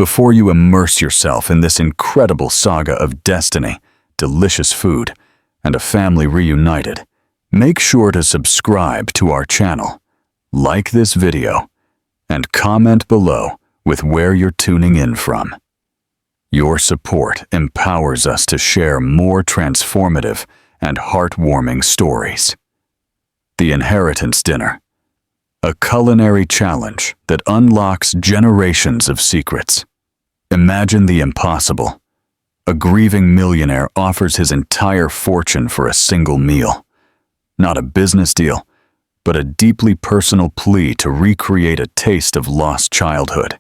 Before you immerse yourself in this incredible saga of destiny, delicious food, and a family reunited, make sure to subscribe to our channel, like this video, and comment below with where you're tuning in from. Your support empowers us to share more transformative and heartwarming stories. The Inheritance Dinner, a culinary challenge that unlocks generations of secrets. Imagine the impossible. A grieving millionaire offers his entire fortune for a single meal. Not a business deal, but a deeply personal plea to recreate a taste of lost childhood.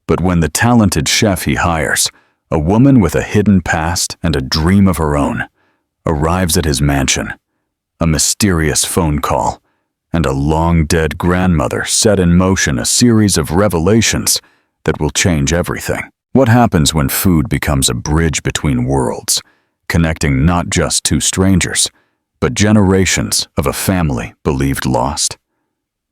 But when the talented chef he hires, a woman with a hidden past and a dream of her own, arrives at his mansion, a mysterious phone call, and a long-dead grandmother set in motion a series of revelations that will change everything. What happens when food becomes a bridge between worlds, connecting not just two strangers, but generations of a family believed lost?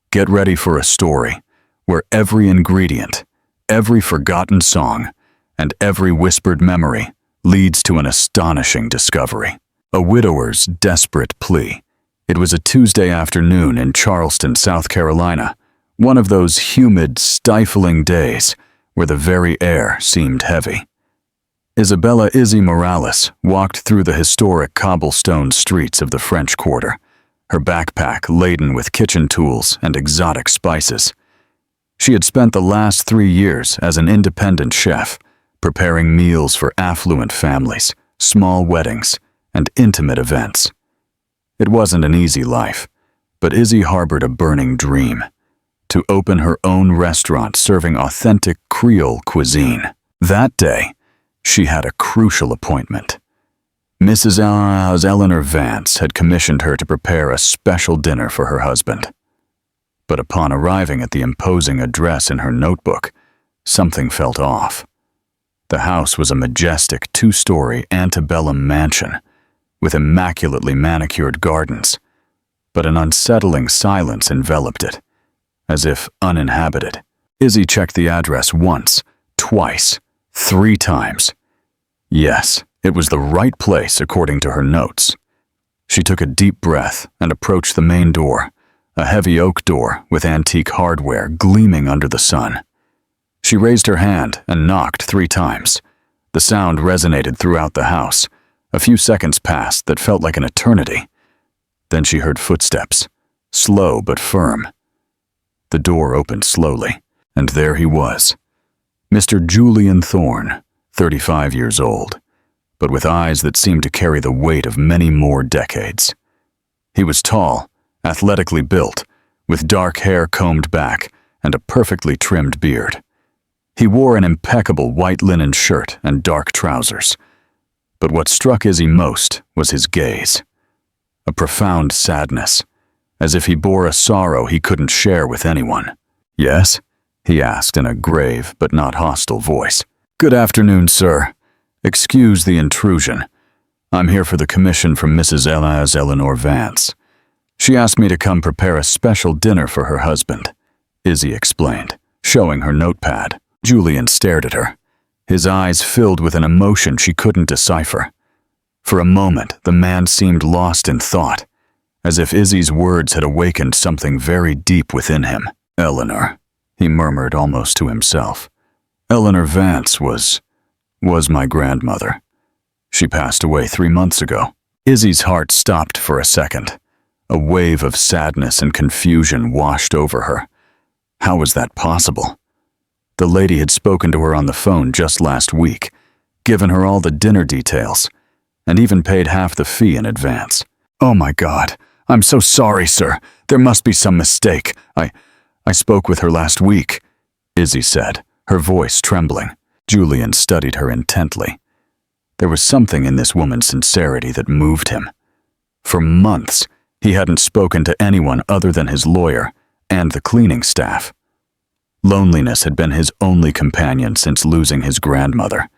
Get ready for a story where every ingredient, every forgotten song, and every whispered memory leads to an astonishing discovery. A widower's desperate plea. It was a Tuesday afternoon in Charleston, South Carolina, one of those humid, stifling days where the very air seemed heavy. Isabella Izzy Morales walked through the historic cobblestone streets of the French Quarter, her backpack laden with kitchen tools and exotic spices. She had spent the last 3 years as an independent chef, preparing meals for affluent families, small weddings, and intimate events. It wasn't an easy life, but Izzy harbored a burning dream: to open her own restaurant serving authentic Creole cuisine. That day, she had a crucial appointment. Mrs. Eleanor Vance had commissioned her to prepare a special dinner for her husband. But upon arriving at the imposing address in her notebook, something felt off. The house was a majestic 2-story antebellum mansion with immaculately manicured gardens, but an unsettling silence enveloped it, as if uninhabited. Izzy checked the address once, twice, 3 times. Yes, it was the right place according to her notes. She took a deep breath and approached the main door, a heavy oak door with antique hardware gleaming under the sun. She raised her hand and knocked 3 times. The sound resonated throughout the house. A few seconds passed that felt like an eternity. Then she heard footsteps, slow but firm. The door opened slowly, and there he was, Mr. Julian Thorne, 35 years old, but with eyes that seemed to carry the weight of many more decades. He was tall, athletically built, with dark hair combed back and a perfectly trimmed beard. He wore an impeccable white linen shirt and dark trousers. But what struck Izzy most was his gaze. A profound sadness, as if he bore a sorrow he couldn't share with anyone. "Yes?" he asked in a grave but not hostile voice. "Good afternoon, sir. Excuse the intrusion. I'm here for the commission from Mrs. Eleanor Vance. She asked me to come prepare a special dinner for her husband," Izzy explained, showing her notepad. Julian stared at her, his eyes filled with an emotion she couldn't decipher. For a moment, the man seemed lost in thought, as if Izzy's words had awakened something very deep within him. "Eleanor," he murmured almost to himself. "Eleanor Vance was my grandmother. She passed away 3 months ago." Izzy's heart stopped for a second. A wave of sadness and confusion washed over her. How was that possible? The lady had spoken to her on the phone just last week, given her all the dinner details, and even paid half the fee in advance. "Oh my God, I'm so sorry, sir. There must be some mistake. I spoke with her last week," Izzy said, her voice trembling. Julian studied her intently. There was something in this woman's sincerity that moved him. For months, he hadn't spoken to anyone other than his lawyer and the cleaning staff. Loneliness had been his only companion since losing his grandmother,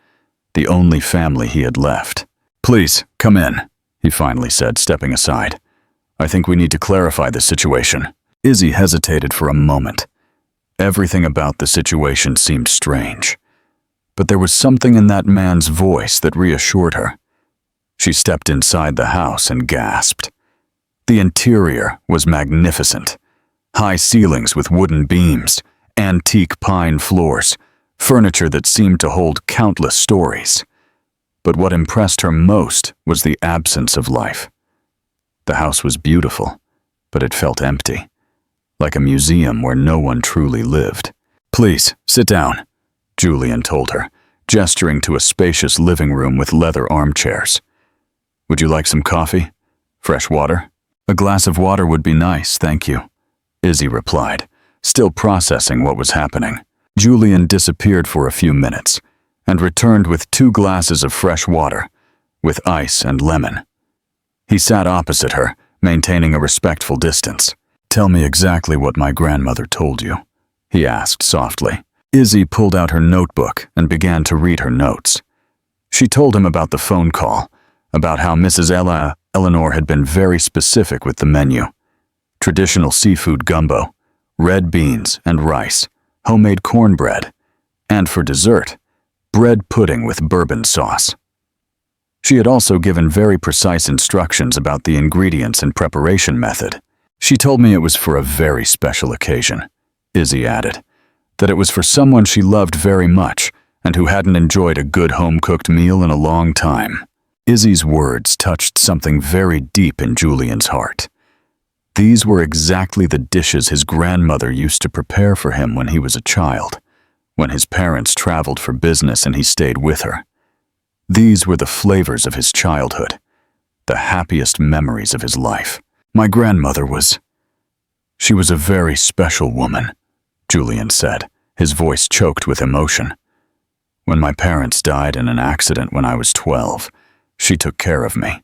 the only family he had left. "Please, come in," he finally said, stepping aside. "I think we need to clarify the situation." Izzy hesitated for a moment. Everything about the situation seemed strange. but there was something in that man's voice that reassured her. She stepped inside the house and gasped. The interior was magnificent. High ceilings with wooden beams, antique pine floors, furniture that seemed to hold countless stories. But what impressed her most was the absence of life. The house was beautiful, but it felt empty, like a museum where no one truly lived. "Please, sit down," Julian told her, gesturing to a spacious living room with leather armchairs. "Would you like some coffee? Fresh water?" "A glass of water would be nice, thank you," Izzy replied, still processing what was happening. Julian disappeared for a few minutes and returned with 2 glasses of fresh water, with ice and lemon. He sat opposite her, maintaining a respectful distance. "Tell me exactly what my grandmother told you," he asked softly. Izzy pulled out her notebook and began to read her notes. She told him about the phone call, about how Mrs. Eleanor had been very specific with the menu. Traditional seafood gumbo, red beans and rice, homemade cornbread, and for dessert, bread pudding with bourbon sauce. She had also given very precise instructions about the ingredients and preparation method. "She told me it was for a very special occasion," Izzy added, "that it was for someone she loved very much and who hadn't enjoyed a good home-cooked meal in a long time." Izzy's words touched something very deep in Julian's heart. These were exactly the dishes his grandmother used to prepare for him when he was a child, when his parents traveled for business and he stayed with her. These were the flavors of his childhood, the happiest memories of his life. "My grandmother she was a very special woman," Julian said, his voice choked with emotion. "When my parents died in an accident when I was 12, she took care of me.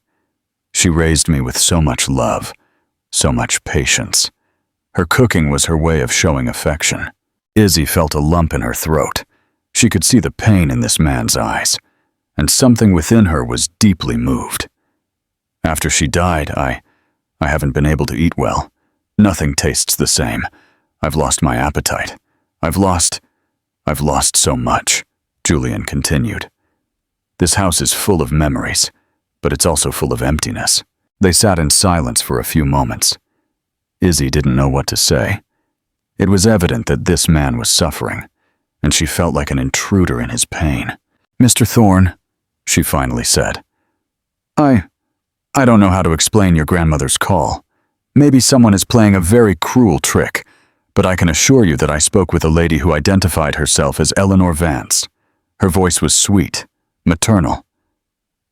She raised me with so much love, so much patience. Her cooking was her way of showing affection." Izzy felt a lump in her throat. She could see the pain in this man's eyes, and something within her was deeply moved. "After she died, I haven't been able to eat well. Nothing tastes the same. I've lost my appetite. I've lost so much," Julian continued. "This house is full of memories, but it's also full of emptiness." They sat in silence for a few moments. Izzy didn't know what to say. It was evident that this man was suffering, and she felt like an intruder in his pain. "Mr. Thorne," she finally said, I don't know how to explain your grandmother's call. Maybe someone is playing a very cruel trick, but I can assure you that I spoke with a lady who identified herself as Eleanor Vance. Her voice was sweet, maternal.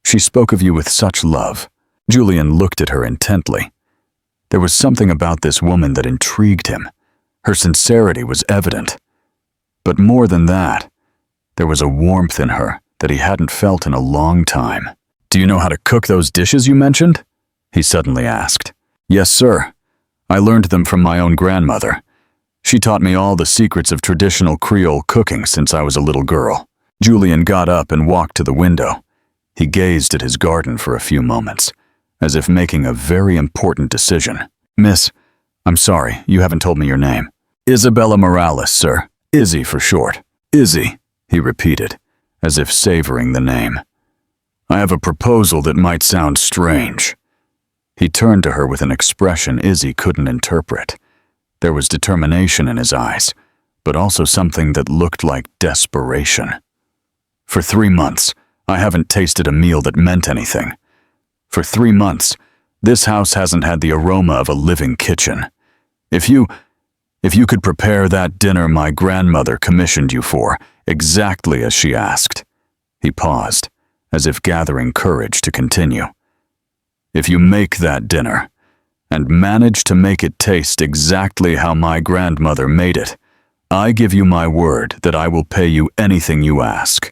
She spoke of you with such love." Julian looked at her intently. There was something about this woman that intrigued him. Her sincerity was evident. But more than that, there was a warmth in her that he hadn't felt in a long time. "Do you know how to cook those dishes you mentioned?" he suddenly asked. "Yes, sir. I learned them from my own grandmother. She taught me all the secrets of traditional Creole cooking since I was a little girl." Julian got up and walked to the window. He gazed at his garden for a few moments, as if making a very important decision. "Miss, I'm sorry, you haven't told me your name." "Isabella Morales, sir. Izzy for short." "Izzy," he repeated, as if savoring the name. "I have a proposal that might sound strange." He turned to her with an expression Izzy couldn't interpret. There was determination in his eyes, but also something that looked like desperation. "For 3 months, I haven't tasted a meal that meant anything. For 3 months, this house hasn't had the aroma of a living kitchen. If you could prepare that dinner my grandmother commissioned you for, exactly as she asked." He paused, as if gathering courage to continue. "If you make that dinner, and manage to make it taste exactly how my grandmother made it, I give you my word that I will pay you anything you ask.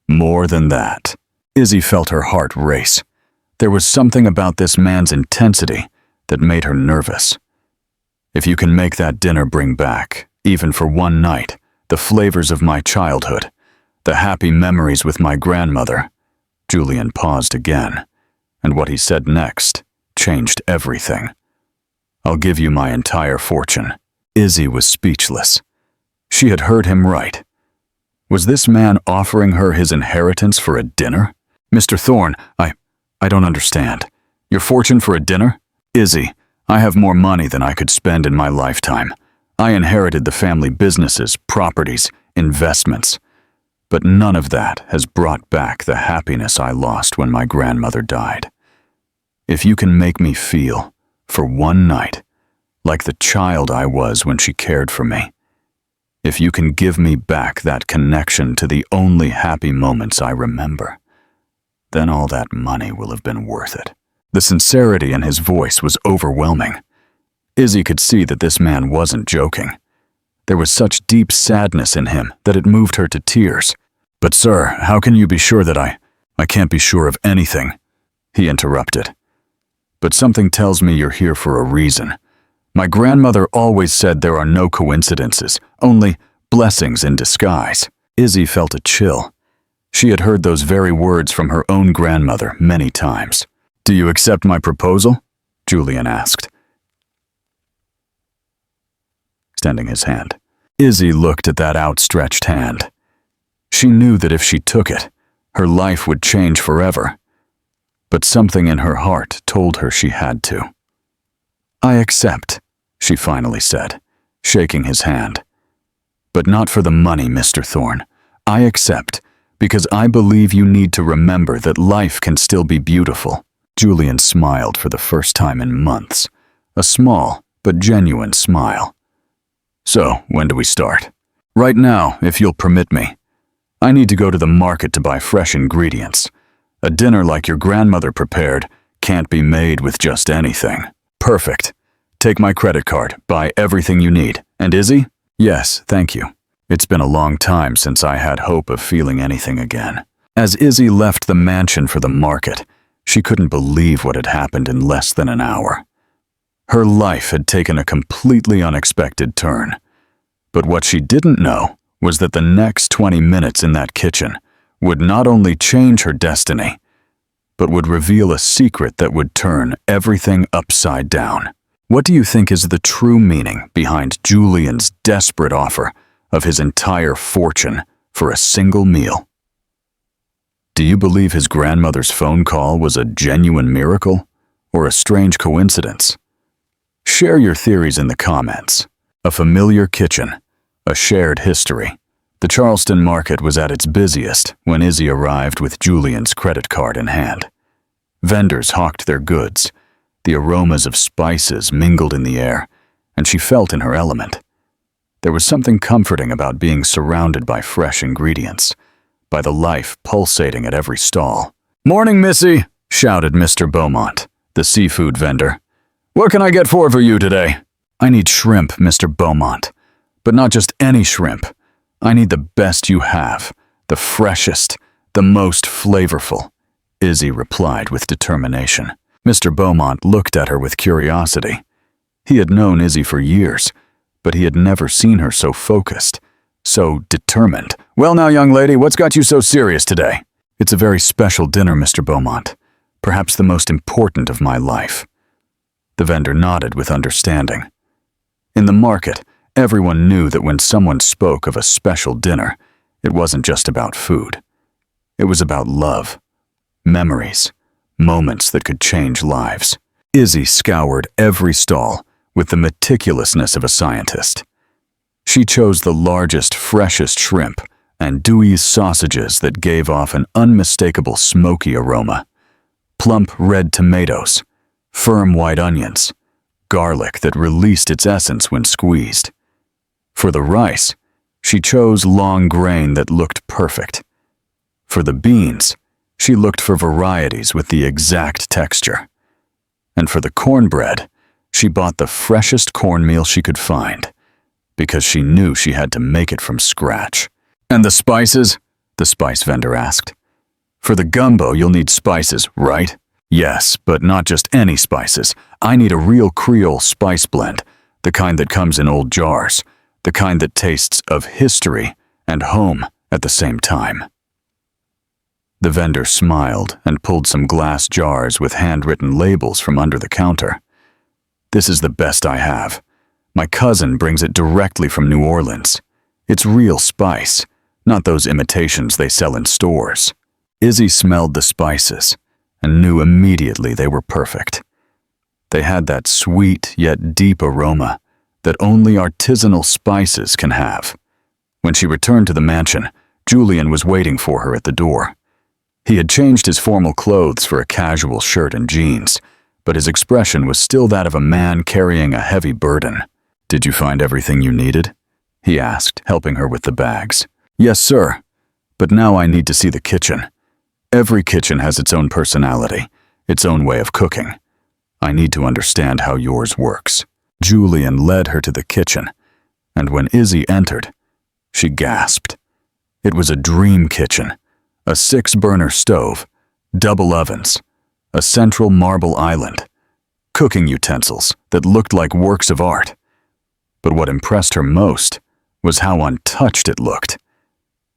More than that." Izzy felt her heart race. There was something about this man's intensity that made her nervous. "If you can make that dinner bring back, even for one night, the flavors of my childhood, the happy memories with my grandmother." Julian paused again, and what he said next changed everything. "I'll give you my entire fortune." Izzy was speechless. She had heard him right. Was this man offering her his inheritance for a dinner? Mr. Thorne, I don't understand. Your fortune for a dinner? Izzy, I have more money than I could spend in my lifetime. I inherited the family businesses, properties, investments. But none of that has brought back the happiness I lost when my grandmother died. If you can make me feel, for one night, like the child I was when she cared for me, if you can give me back that connection to the only happy moments I remember, then all that money will have been worth it. The sincerity in his voice was overwhelming. Izzy could see that this man wasn't joking. There was such deep sadness in him that it moved her to tears. But sir, how can you be sure that I can't be sure of anything, he interrupted. But something tells me you're here for a reason. My grandmother always said there are no coincidences, only blessings in disguise. Izzy felt a chill. She had heard those very words from her own grandmother many times. Do you accept my proposal? Julian asked, extending his hand. Izzy looked at that outstretched hand. She knew that if she took it, her life would change forever. But something in her heart told her she had to. I accept, she finally said, shaking his hand. But not for the money, Mr. Thorne. I accept because I believe you need to remember that life can still be beautiful. Julian smiled for the first time in months, a small but genuine smile. So, when do we start? Right now, if you'll permit me. I need to go to the market to buy fresh ingredients. A dinner like your grandmother prepared can't be made with just anything. Perfect. Take my credit card, buy everything you need. And Izzy? Yes, thank you. It's been a long time since I had hope of feeling anything again. As Izzy left the mansion for the market, she couldn't believe what had happened in less than an hour. Her life had taken a completely unexpected turn. But what she didn't know was that the next 20 minutes in that kitchen would not only change her destiny, but would reveal a secret that would turn everything upside down. What do you think is the true meaning behind Julian's desperate offer of his entire fortune for a single meal? Do you believe his grandmother's phone call was a genuine miracle or a strange coincidence? Share your theories in the comments. A familiar kitchen, a shared history. The Charleston market was at its busiest when Izzy arrived with Julian's credit card in hand. Vendors hawked their goods. The aromas of spices mingled in the air, and she felt in her element. There was something comforting about being surrounded by fresh ingredients, by the life pulsating at every stall. "Morning, Missy!" shouted Mr. Beaumont, the seafood vendor. "What can I get for you today?" "I need shrimp, Mr. Beaumont, but not just any shrimp. I need the best you have, the freshest, the most flavorful," Izzy replied with determination. Mr. Beaumont looked at her with curiosity. He had known Izzy for years, but he had never seen her so focused, so determined. "Well now, young lady, what's got you so serious today?" "It's a very special dinner, Mr. Beaumont, perhaps the most important of my life." The vendor nodded with understanding. In the market, everyone knew that when someone spoke of a special dinner, it wasn't just about food. It was about love, memories, moments that could change lives. Izzy scoured every stall with the meticulousness of a scientist. She chose the largest, freshest shrimp and Dewey's sausages that gave off an unmistakable smoky aroma. Plump red tomatoes, firm white onions, garlic that released its essence when squeezed. For the rice, she chose long grain that looked perfect. For the beans, she looked for varieties with the exact texture. And for the cornbread, she bought the freshest cornmeal she could find, because she knew she had to make it from scratch. "And the spices?" the spice vendor asked. "For the gumbo, you'll need spices, right?" "Yes, but not just any spices. I need a real Creole spice blend, the kind that comes in old jars, the kind that tastes of history and home at the same time." The vendor smiled and pulled some glass jars with handwritten labels from under the counter. "This is the best I have. My cousin brings it directly from New Orleans. It's real spice, not those imitations they sell in stores. Izzy smelled the spices and knew immediately they were perfect. They had that sweet yet deep aroma that only artisanal spices can have. When she returned to the mansion, Julian was waiting for her at the door. He had changed his formal clothes for a casual shirt and jeans, but his expression was still that of a man carrying a heavy burden. "Did you find everything you needed?" he asked, helping her with the bags. "Yes, sir. But now I need to see the kitchen. Every kitchen has its own personality, its own way of cooking. I need to understand how yours works." Julian led her to the kitchen, and when Izzy entered, she gasped. It was a dream kitchen, a 6-burner stove, double ovens, a central marble island, cooking utensils that looked like works of art. But what impressed her most was how untouched it looked,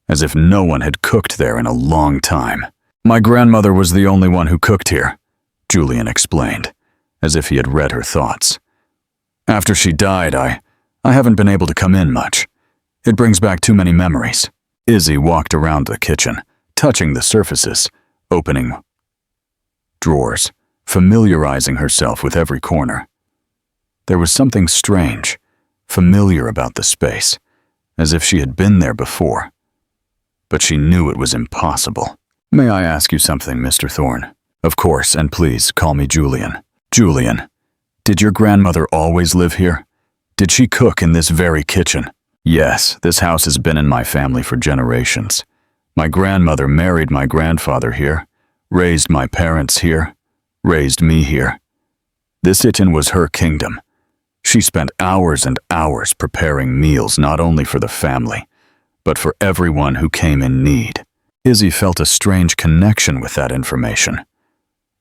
as if no one had cooked there in a long time. "My grandmother was the only one who cooked here," Julian explained, as if he had read her thoughts. "After she died, I haven't been able to come in much. It brings back too many memories." Izzy walked around the kitchen, touching the surfaces, opening drawers, familiarizing herself with every corner. There was something strange, familiar about the space, as if she had been there before. But she knew it was impossible. "May I ask you something, Mr. Thorne?" "Of course, and please call me Julian." "Julian, did your grandmother always live here? Did she cook in this very kitchen?" "Yes, this house has been in my family for generations. My grandmother married my grandfather here, raised my parents here, raised me here. This kitchen was her kingdom. She spent hours and hours preparing meals not only for the family, but for everyone who came in need." Izzy felt a strange connection with that information.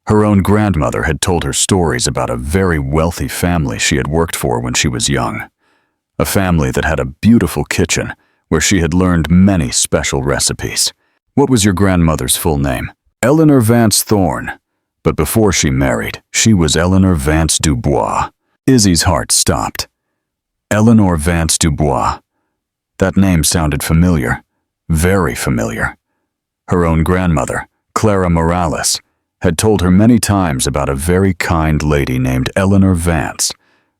Her own grandmother had told her stories about a very wealthy family she had worked for when she was young. A family that had a beautiful kitchen where she had learned many special recipes. "What was your grandmother's full name?" "Eleanor Vance Thorne. But before she married, she was Eleanor Vance Dubois." Izzy's heart stopped. Eleanor Vance Dubois. That name sounded familiar, very familiar. Her own grandmother, Clara Morales, had told her many times about a very kind lady named Eleanor Vance,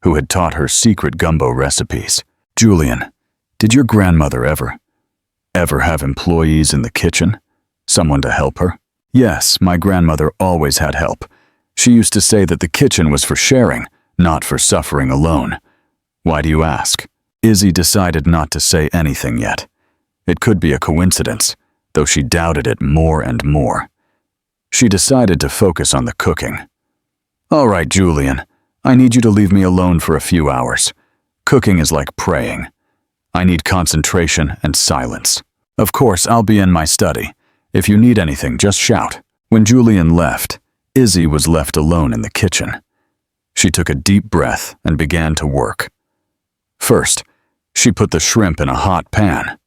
who had taught her secret gumbo recipes. "Julian, did your grandmother ever have employees in the kitchen? Someone to help her?" "Yes, my grandmother always had help. She used to say that the kitchen was for sharing, not for suffering alone." "Why do you ask?" Izzy decided not to say anything yet. It could be a coincidence, though she doubted it more and more. She decided to focus on the cooking. "All right, Julian, I need you to leave me alone for a few hours. Cooking is like praying. I need concentration and silence. Of course, I'll be in my study. If you need anything, just shout." When Julian left, Izzy was left alone in the kitchen. She took a deep breath and began to work. First, she put the shrimp in a hot pan.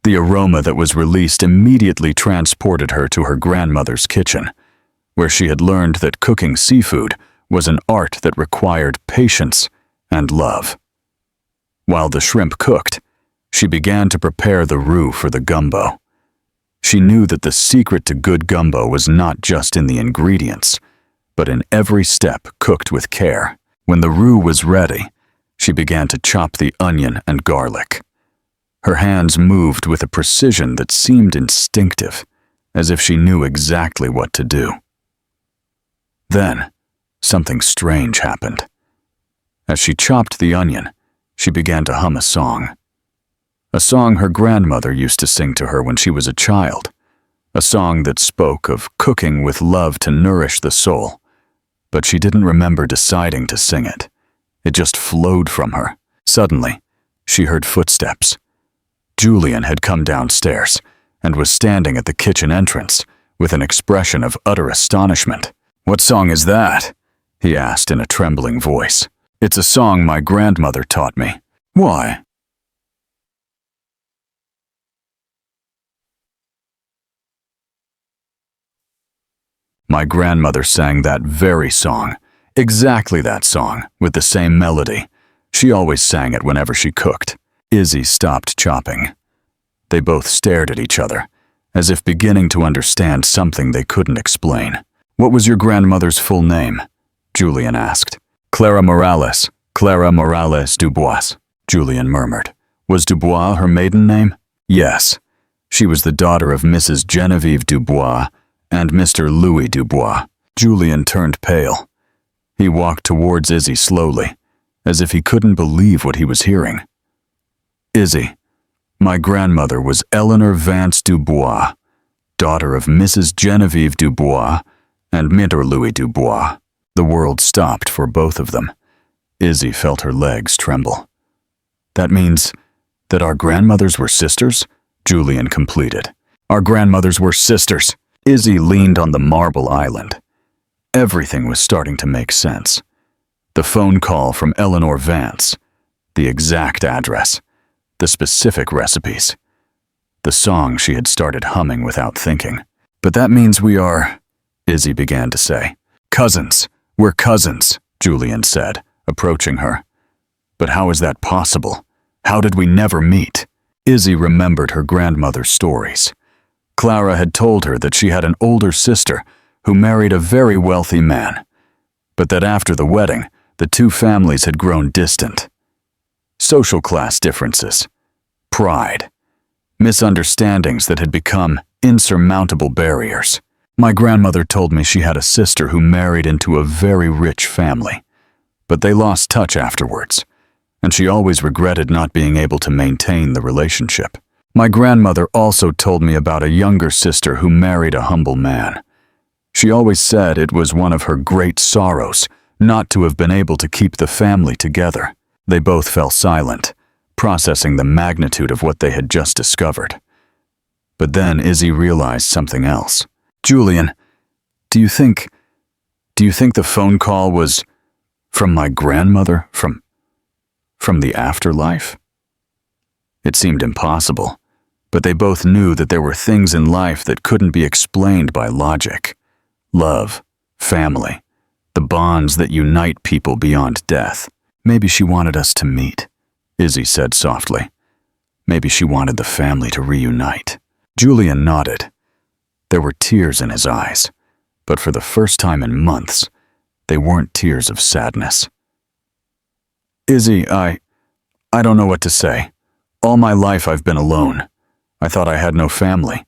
The aroma that was released immediately transported her to her grandmother's kitchen, where she had learned that cooking seafood was an art that required patience and love. While the shrimp cooked, she began to prepare the roux for the gumbo. She knew that the secret to good gumbo was not just in the ingredients, but in every step cooked with care. When the roux was ready, she began to chop the onion and garlic. Her hands moved with a precision that seemed instinctive, as if she knew exactly what to do. Then, something strange happened. As she chopped the onion, she began to hum a song. A song her grandmother used to sing to her when she was a child. A song that spoke of cooking with love to nourish the soul. But she didn't remember deciding to sing it. It just flowed from her. Suddenly, she heard footsteps. Julian had come downstairs and was standing at the kitchen entrance with an expression of utter astonishment. "What song is that?" he asked in a trembling voice. "It's a song my grandmother taught me." "Why?" "My grandmother sang that very song, exactly that song, with the same melody. She always sang it whenever she cooked." Izzy stopped chopping. They both stared at each other, as if beginning to understand something they couldn't explain. "What was your grandmother's full name?" Julian asked. Clara Morales Dubois," Julian murmured. "Was Dubois her maiden name?" "Yes. She was the daughter of Mrs. Genevieve Dubois and Mr. Louis Dubois." Julian turned pale. He walked towards Izzy slowly, as if he couldn't believe what he was hearing. "Izzy, my grandmother was Eleanor Vance Dubois, daughter of Mrs. Genevieve Dubois and Mr. Louis Dubois." The world stopped for both of them. Izzy felt her legs tremble. "That means that our grandmothers were sisters?" Julian completed. "Our grandmothers were sisters." Izzy leaned on the marble island. Everything was starting to make sense. The phone call from Eleanor Vance, the exact address, the specific recipes, the song she had started humming without thinking. "But that means we are," Izzy began to say. "Cousins. We're cousins," Julian said, approaching her. "But how is that possible? How did we never meet?" Izzy remembered her grandmother's stories. Clara had told her that she had an older sister who married a very wealthy man, but that after the wedding, the two families had grown distant. Social class differences, pride, misunderstandings that had become insurmountable barriers. "My grandmother told me she had a sister who married into a very rich family, but they lost touch afterwards, and she always regretted not being able to maintain the relationship. My grandmother also told me about a younger sister who married a humble man. She always said it was one of her great sorrows not to have been able to keep the family together." They both fell silent, processing the magnitude of what they had just discovered. But then Izzy realized something else. "Julian, do you think the phone call was from my grandmother, from the afterlife?" It seemed impossible, but they both knew that there were things in life that couldn't be explained by logic. Love, family, the bonds that unite people beyond death. "Maybe she wanted us to meet," Izzy said softly. "Maybe she wanted the family to reunite." Julian nodded. There were tears in his eyes, but for the first time in months, they weren't tears of sadness. "Izzy, I don't know what to say. All my life I've been alone. I thought I had no family,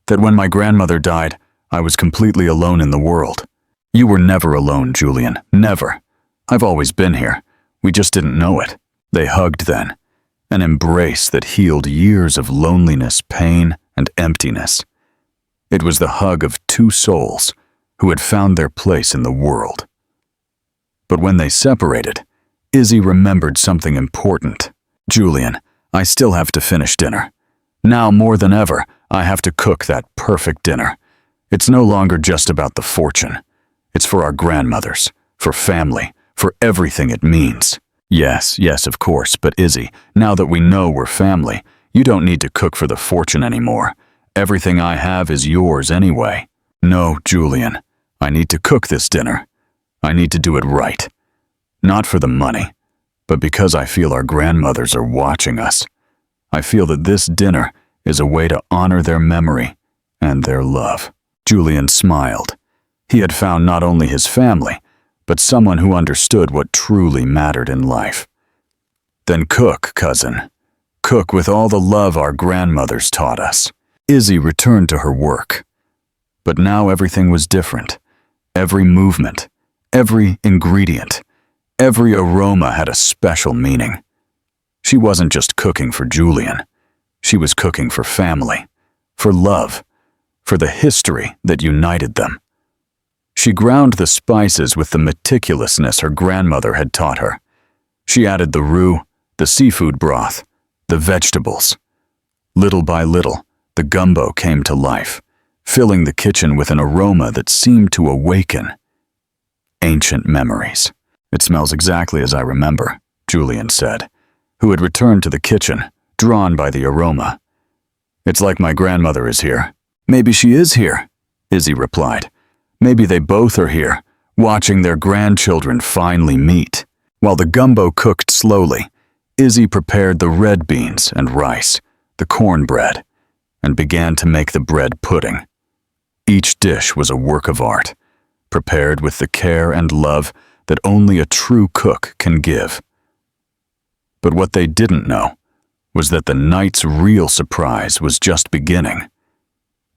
that when my grandmother died, I was completely alone in the world." "You were never alone, Julian, never. I've always been here. We just didn't know it." They hugged then, an embrace that healed years of loneliness, pain, and emptiness. It was the hug of two souls who had found their place in the world. But when they separated, Izzy remembered something important. "Julian, I still have to finish dinner. Now more than ever, I have to cook that perfect dinner. It's no longer just about the fortune. It's for our grandmothers, for family, for everything it means." Yes, of course, but Izzy, now that we know we're family, you don't need to cook for the fortune anymore. Everything I have is yours anyway." "No, Julian, I need to cook this dinner. I need to do it right. Not for the money, but because I feel our grandmothers are watching us. I feel that this dinner is a way to honor their memory and their love." Julian smiled. He had found not only his family, but someone who understood what truly mattered in life. "Then cook, cousin. Cook with all the love our grandmothers taught us." Izzy returned to her work. But now everything was different. Every movement, every ingredient, every aroma had a special meaning. She wasn't just cooking for Julian. She was cooking for family, for love, for the history that united them. She ground the spices with the meticulousness her grandmother had taught her. She added the roux, the seafood broth, the vegetables. Little by little, the gumbo came to life, filling the kitchen with an aroma that seemed to awaken ancient memories. "It smells exactly as I remember," Julian said, who had returned to the kitchen, drawn by the aroma. "It's like my grandmother is here." "Maybe she is here," Izzy replied. "Maybe they both are here, watching their grandchildren finally meet." While the gumbo cooked slowly, Izzy prepared the red beans and rice, the cornbread, and began to make the bread pudding. Each dish was a work of art, prepared with the care and love that only a true cook can give. But what they didn't know was that the night's real surprise was just beginning.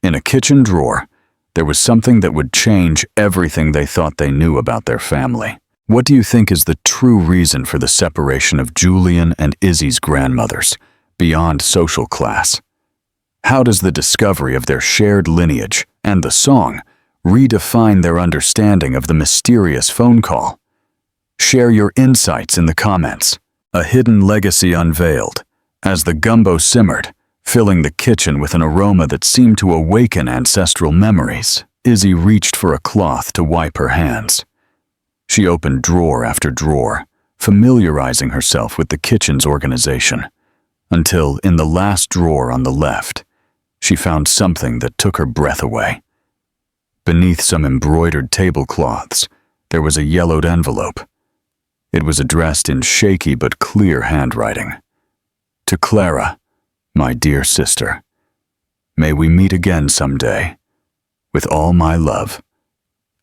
In a kitchen drawer, there was something that would change everything they thought they knew about their family. What do you think is the true reason for the separation of Julian and Izzy's grandmothers, beyond social class? How does the discovery of their shared lineage and the song redefine their understanding of the mysterious phone call? Share your insights in the comments. A hidden legacy unveiled, as the gumbo simmered, filling the kitchen with an aroma that seemed to awaken ancestral memories. Izzy reached for a cloth to wipe her hands. She opened drawer after drawer, familiarizing herself with the kitchen's organization, until, in the last drawer on the left, she found something that took her breath away. Beneath some embroidered tablecloths, there was a yellowed envelope. It was addressed in shaky but clear handwriting. To Clara, my dear sister, may we meet again someday. With all my love,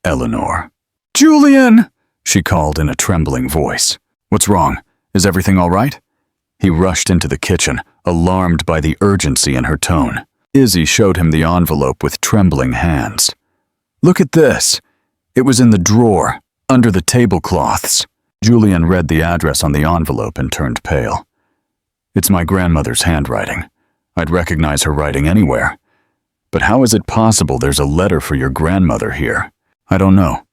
Eleanor. Julian! She called in a trembling voice. What's wrong? Is everything all right? He rushed into the kitchen, alarmed by the urgency in her tone. Izzy showed him the envelope with trembling hands. Look at this. It was in the drawer, under the tablecloths. Julian read the address on the envelope and turned pale. It's my grandmother's handwriting. I'd recognize her writing anywhere. But how is it possible there's a letter for your grandmother here? I don't know.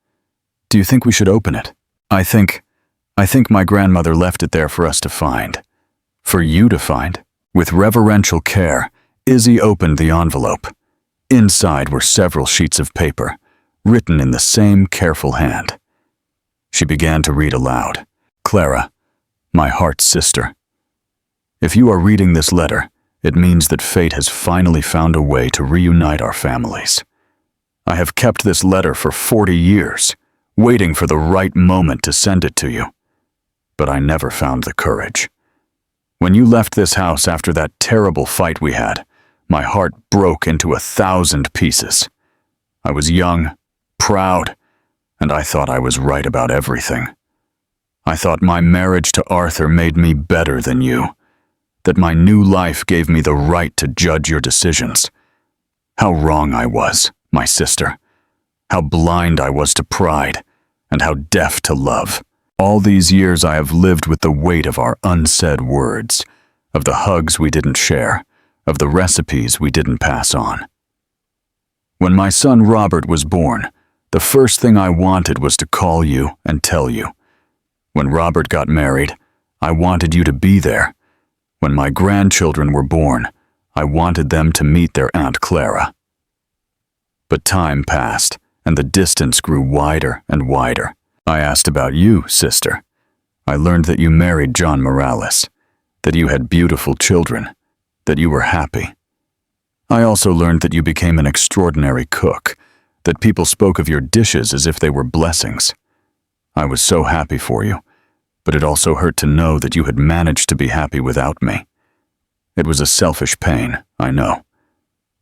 Do you think we should open it? I think my grandmother left it there for us to find. For you to find. With reverential care, Izzy opened the envelope. Inside were several sheets of paper, written in the same careful hand. She began to read aloud. Clara, my heart's sister. If you are reading this letter, it means that fate has finally found a way to reunite our families. I have kept this letter for 40 years, waiting for the right moment to send it to you. But I never found the courage. When you left this house after that terrible fight we had, my heart broke into 1,000 pieces. I was young, proud, and I thought I was right about everything. I thought my marriage to Arthur made me better than you, that my new life gave me the right to judge your decisions. How wrong I was, my sister. How blind I was to pride, and how deaf to love. All these years I have lived with the weight of our unsaid words, of the hugs we didn't share, of the recipes we didn't pass on. When my son Robert was born, the first thing I wanted was to call you and tell you. When Robert got married, I wanted you to be there. When my grandchildren were born, I wanted them to meet their Aunt Clara. But time passed, and the distance grew wider and wider. I asked about you, sister. I learned that you married John Morales, that you had beautiful children, that you were happy. I also learned that you became an extraordinary cook, that people spoke of your dishes as if they were blessings. I was so happy for you, but it also hurt to know that you had managed to be happy without me. It was a selfish pain, I know,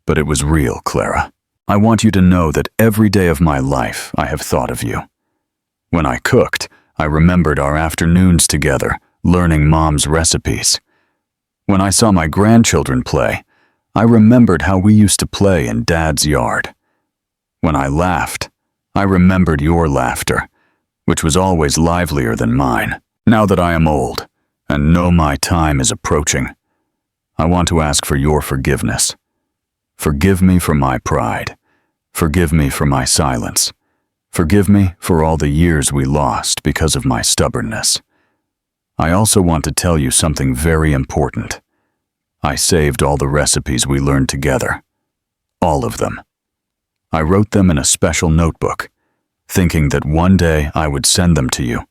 but it was real, Clara. I want you to know that every day of my life I have thought of you. When I cooked, I remembered our afternoons together, learning Mom's recipes. When I saw my grandchildren play, I remembered how we used to play in Dad's yard. When I laughed, I remembered your laughter, which was always livelier than mine. Now that I am old, and know my time is approaching, I want to ask for your forgiveness. Forgive me for my pride. Forgive me for my silence. Forgive me for all the years we lost because of my stubbornness. I also want to tell you something very important. I saved all the recipes we learned together. All of them. I wrote them in a special notebook, thinking that one day I would send them to you,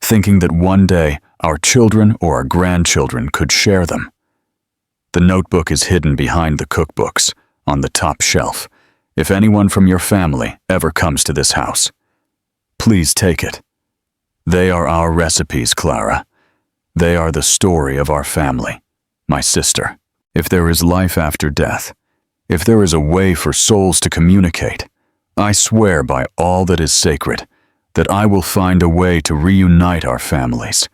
thinking that one day our children or our grandchildren could share them. The notebook is hidden behind the cookbooks, on the top shelf, if anyone from your family ever comes to this house. Please take it. They are our recipes, Clara. They are the story of our family, my sister. If there is life after death, If there is a way for souls to communicate, I swear by all that is sacred that I will find a way to reunite our families.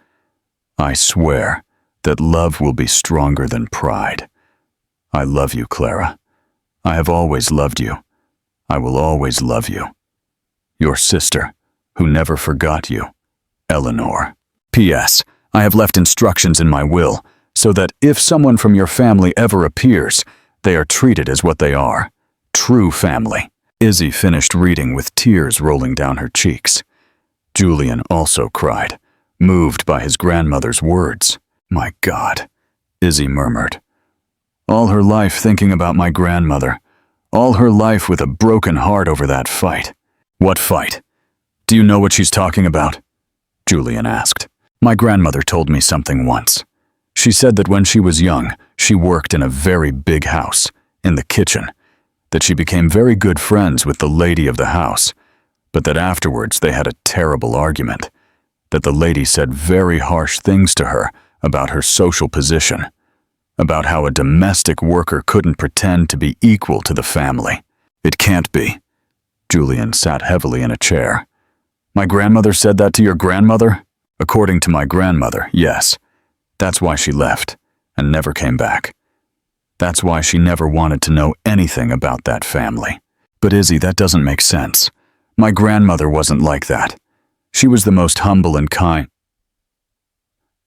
I swear that love will be stronger than pride. I love you, Clara. I have always loved you. I will always love you. Your sister, who never forgot you, Eleanor. P.S. I have left instructions in my will so that if someone from your family ever appears, they are treated as what they are, true family. Izzy finished reading with tears rolling down her cheeks. Julian also cried, moved by his grandmother's words. My God, Izzy murmured. All her life thinking about my grandmother. All her life with a broken heart over that fight. What fight? Do you know what she's talking about? Julian asked. My grandmother told me something once. She said that when she was young, she worked in a very big house, in the kitchen, that she became very good friends with the lady of the house, but that afterwards they had a terrible argument, that the lady said very harsh things to her about her social position, about how a domestic worker couldn't pretend to be equal to the family. It can't be. Julian sat heavily in a chair. My grandmother said that to your grandmother? According to my grandmother, yes. That's why she left and never came back. That's why she never wanted to know anything about that family. But Izzy, that doesn't make sense. My grandmother wasn't like that. She was the most humble and kind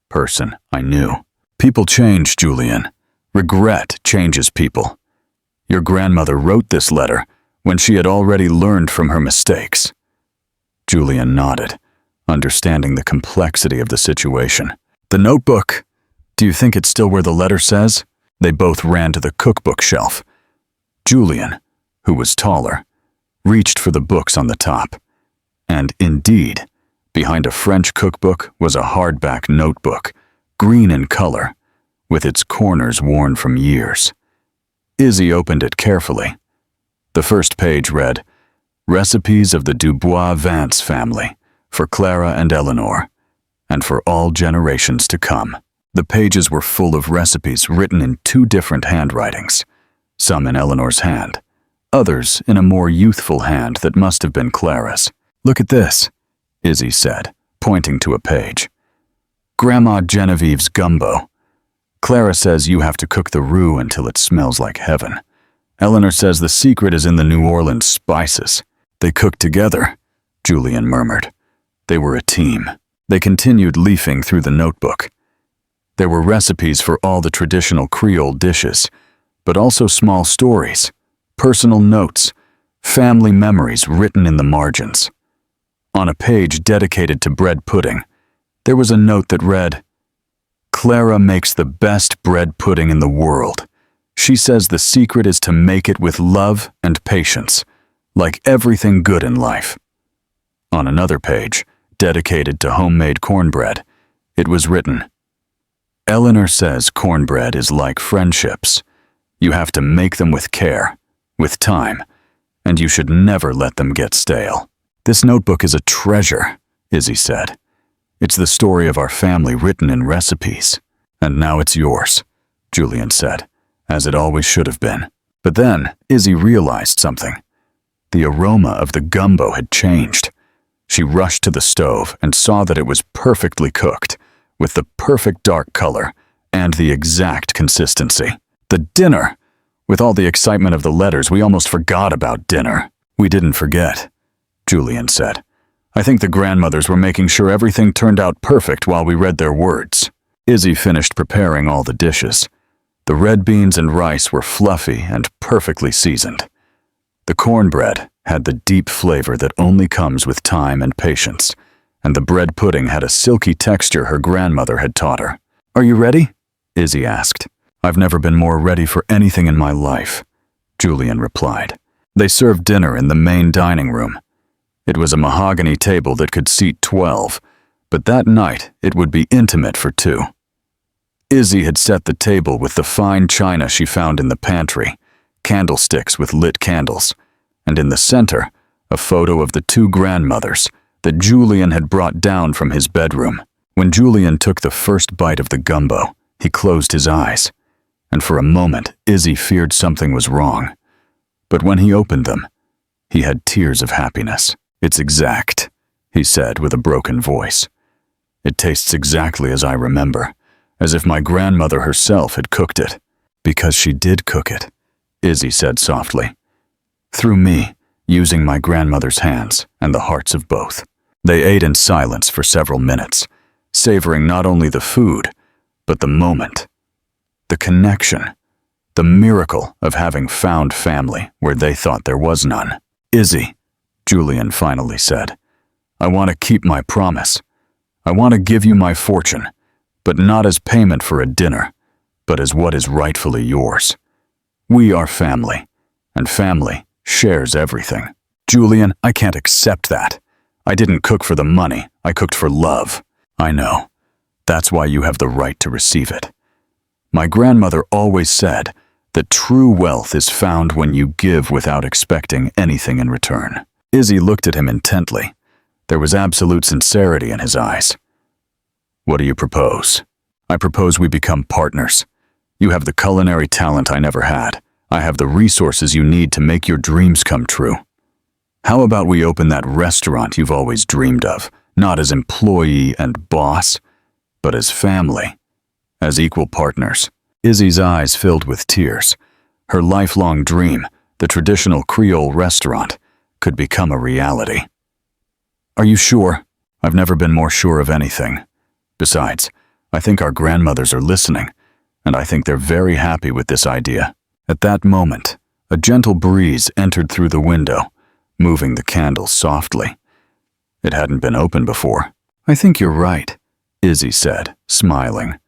person I knew. People change, Julian. Regret changes people. Your grandmother wrote this letter when she had already learned from her mistakes. Julian nodded, understanding the complexity of the situation. The notebook. Do you think it's still where the letter says? They both ran to the cookbook shelf. Julian, who was taller, reached for the books on the top. And indeed, behind a French cookbook was a hardback notebook, green in color, with its corners worn from years. Izzy opened it carefully. The first page read, Recipes of the Dubois Vance family, for Clara and Eleanor, and for all generations to come. The pages were full of recipes written in two different handwritings, some in Eleanor's hand, others in a more youthful hand that must have been Clara's. Look at this, Izzy said, pointing to a page. Grandma Genevieve's gumbo. Clara says you have to cook the roux until it smells like heaven. Eleanor says the secret is in the New Orleans spices. They cooked together, Julian murmured. They were a team. They continued leafing through the notebook. There were recipes for all the traditional Creole dishes, but also small stories, personal notes, family memories written in the margins. On a page dedicated to bread pudding, there was a note that read, Clara makes the best bread pudding in the world. She says the secret is to make it with love and patience, like everything good in life. On another page, dedicated to homemade cornbread, it was written, Eleanor says cornbread is like friendships. You have to make them with care, with time, and you should never let them get stale. This notebook is a treasure, Izzy said. It's the story of our family written in recipes. And now it's yours, Julian said, as it always should have been. But then Izzy realized something. The aroma of the gumbo had changed. She rushed to the stove and saw that it was perfectly cooked, with the perfect dark color and the exact consistency. The dinner! With all the excitement of the letters, we almost forgot about dinner. We didn't forget, Julian said. I think the grandmothers were making sure everything turned out perfect while we read their words. Izzy finished preparing all the dishes. The red beans and rice were fluffy and perfectly seasoned. The cornbread had the deep flavor that only comes with time and patience, and the bread pudding had a silky texture her grandmother had taught her. Are you ready? Izzy asked. I've never been more ready for anything in my life, Julian replied. They served dinner in the main dining room. It was a mahogany table that could seat 12, but that night it would be intimate for 2. Izzy had set the table with the fine china she found in the pantry, candlesticks with lit candles, and in the center, a photo of the 2 grandmothers that Julian had brought down from his bedroom. When Julian took the first bite of the gumbo, he closed his eyes, and for a moment Izzy feared something was wrong. But when he opened them, he had tears of happiness. "It's exact," he said with a broken voice. "It tastes exactly as I remember, as if my grandmother herself had cooked it." "Because she did cook it," Izzy said softly. "Through me, using my grandmother's hands and the hearts of both." They ate in silence for several minutes, savoring not only the food, but the moment, the connection, the miracle of having found family where they thought there was none. "Izzy," Julian finally said, "I want to keep my promise. I want to give you my fortune, but not as payment for a dinner, but as what is rightfully yours. We are family, and family shares everything." "Julian, I can't accept that. I didn't cook for the money, I cooked for love." "I know. That's why you have the right to receive it. My grandmother always said that true wealth is found when you give without expecting anything in return." Izzy looked at him intently. There was absolute sincerity in his eyes. "What do you propose?" "I propose we become partners. You have the culinary talent I never had. I have the resources you need to make your dreams come true. How about we open that restaurant you've always dreamed of, not as employee and boss, but as family, as equal partners?" Izzy's eyes filled with tears. Her lifelong dream, the traditional Creole restaurant, could become a reality. "Are you sure?" "I've never been more sure of anything. Besides, I think our grandmothers are listening, and I think they're very happy with this idea." At that moment, a gentle breeze entered through the window, moving the candle softly. It hadn't been open before. "I think you're right," Izzy said, smiling.